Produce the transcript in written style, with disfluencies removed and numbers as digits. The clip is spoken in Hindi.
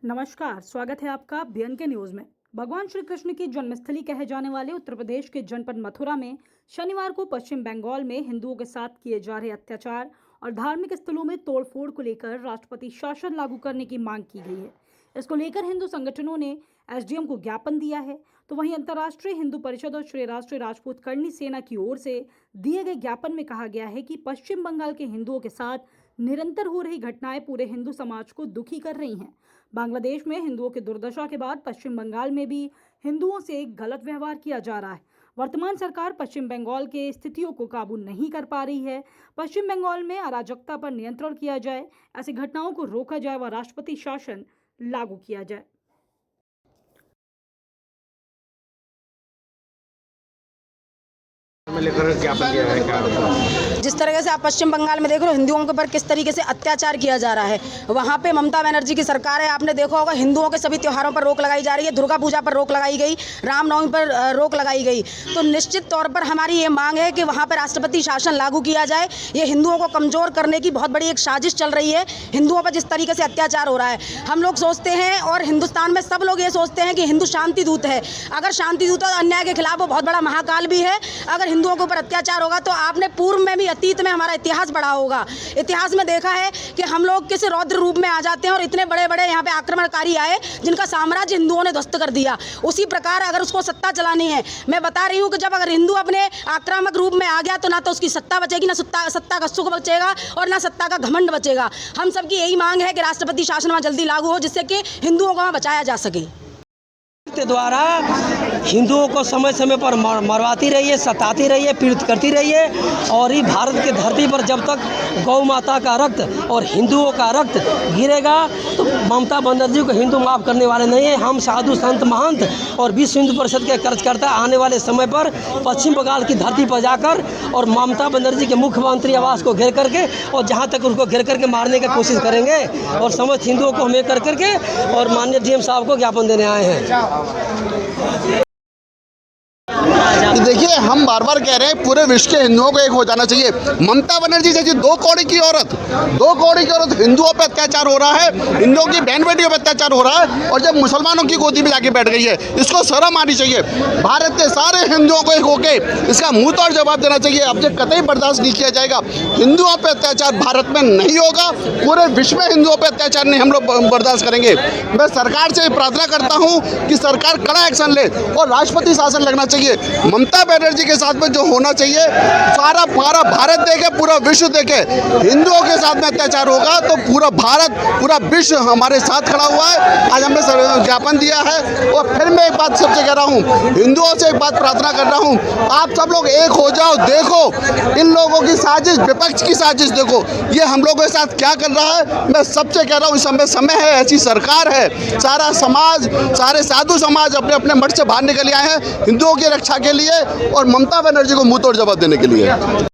नमस्कार, स्वागत है आपका बीएनके न्यूज में। भगवान श्री कृष्ण की जन्मस्थली कहे जाने वाले उत्तर प्रदेश के जनपद मथुरा में शनिवार को पश्चिम बंगाल में हिंदुओं के साथ किए जा रहे अत्याचार और धार्मिक स्थलों में तोड़फोड़ को लेकर राष्ट्रपति शासन लागू करने की मांग की गई है। इसको लेकर हिंदू संगठनों ने एसडीएम को ज्ञापन दिया है, तो वहीं अंतर्राष्ट्रीय हिंदू परिषद और श्री राष्ट्रीय राजपूत करणी सेना की ओर से दिए गए ज्ञापन में कहा गया है कि पश्चिम बंगाल के हिंदुओं के साथ निरंतर हो रही घटनाएं पूरे हिंदू समाज को दुखी कर रही हैं। बांग्लादेश में हिंदुओं की दुर्दशा के बाद पश्चिम बंगाल में भी हिंदुओं से गलत व्यवहार किया जा रहा है। वर्तमान सरकार पश्चिम बंगाल के स्थितियों को काबू नहीं कर पा रही है। पश्चिम बंगाल में अराजकता पर नियंत्रण किया जाए, ऐसी घटनाओं को रोका जाए व राष्ट्रपति शासन लागू किया जाए। लेकर ज्ञापन दिया है क्या? जिस तरीके से आप पश्चिम बंगाल में देख रहे हो हिंदुओं के ऊपर किस तरीके से अत्याचार किया जा रहा है, वहाँ पे ममता बनर्जी की सरकार है। आपने देखा होगा हिंदुओं के सभी त्योहारों पर रोक लगाई जा रही है, दुर्गा पूजा पर रोक लगाई गई, रामनवमी पर रोक लगाई गई। तो निश्चित तौर पर हमारी ये मांग है कि वहाँ पर राष्ट्रपति शासन लागू किया जाए। ये हिंदुओं को कमज़ोर करने की बहुत बड़ी एक साजिश चल रही है। हिंदुओं पर जिस तरीके से अत्याचार हो रहा है, हम लोग सोचते हैं और हिंदुस्तान में सब लोग ये सोचते हैं कि हिंदू शांति दूत है। अगर शांति दूत है, अन्याय के खिलाफ वो बहुत बड़ा महाकाल भी है। अगर हिंदुओं के ऊपर अत्याचार होगा तो आपने पूर्व में भी, अतीत में हमारा इतिहास पढ़ा होगा, इतिहास में देखा है कि हम लोग किस रौद्र रूप में आ जाते हैं और इतने बड़े बड़े यहाँ पे आक्रमणकारी आए जिनका साम्राज्य हिंदुओं ने ध्वस्त कर दिया। उसी प्रकार अगर उसको सत्ता चलानी है, मैं बता रही हूँ कि जब अगर हिंदू अपने आक्रामक रूप में आ गया तो ना तो उसकी सत्ता बचेगी, ना सत्ता का सुख बचेगा और ना सत्ता का घमंड बचेगा। हम सबकी यही मांग है कि राष्ट्रपति शासन वहाँ जल्दी लागू हो, जिससे कि हिंदुओं को वहाँ बचाया जा सके। के द्वारा हिंदुओं को समय समय पर मरवाती रही है, सताती रही है, पीड़ित करती रही है। और ये भारत की धरती पर जब तक गौ माता का रक्त और हिंदुओं का रक्त गिरेगा तो ममता बनर्जी को हिंदू माफ़ करने वाले नहीं है। हम साधु संत महंत और विश्व हिंदू परिषद के कार्यकर्ता आने वाले समय पर पश्चिम बंगाल की धरती पर जाकर और ममता बनर्जी के मुख्यमंत्री आवास को घेर करके और जहाँ तक उनको घेर करके मारने की कोशिश करेंगे और समस्त हिंदुओं को हमें कर करके और माननीय डीएम साहब को ज्ञापन देने आए हैं। देखिए, हम बार बार कह रहे हैं पूरे विश्व के हिंदुओं को एक हो जाना चाहिए। ममता बनर्जी जैसी दो कौड़ी की औरत हिंदुओं पे अत्याचार हो रहा है, हिंदुओं की बहन बेटियों पे अत्याचार हो रहा है और जब मुसलमानों की गोदी में जाके बैठ गई है, इसको शर्म आनी चाहिए। भारत के सारे हिंदुओं को एक होके इसका मुंह तोड़ जवाब देना चाहिए। अब ये कतई बर्दाश्त नहीं किया जाएगा। हिंदुओं पर अत्याचार भारत में नहीं होगा, पूरे विश्व में हिंदुओं पर अत्याचार नहीं हम लोग बर्दाश्त करेंगे। मैं सरकार से प्रार्थना करता हूँ कि सरकार कड़ा एक्शन ले और राष्ट्रपति शासन लगना चाहिए। ममता बनर्जी के साथ में जो होना चाहिए, सारा भारत देखे, पूरा विश्व देखे। हिंदुओं के साथ में अत्याचार होगा तो पूरा भारत, पूरा विश्व हमारे साथ खड़ा हुआ है। आज हमने ज्ञापन दिया है और फिर मैं एक बात सबसे कह रहा हूँ, हिंदुओं से एक बात प्रार्थना कर रहा हूँ, आप सब लोग एक हो जाओ। देखो इन लोगों की साजिश, विपक्ष की साजिश देखो, ये हम लोगों के साथ क्या कर रहा है। मैं सबसे कह रहा हूँ, इस समय है, ऐसी सरकार है, सारा समाज, सारे साधु समाज अपने अपने मठ से बाहर निकल आए हैं हिंदुओं की रक्षा के लिए और ममता बनर्जी को मुंह तोड़ जवाब देने के लिए।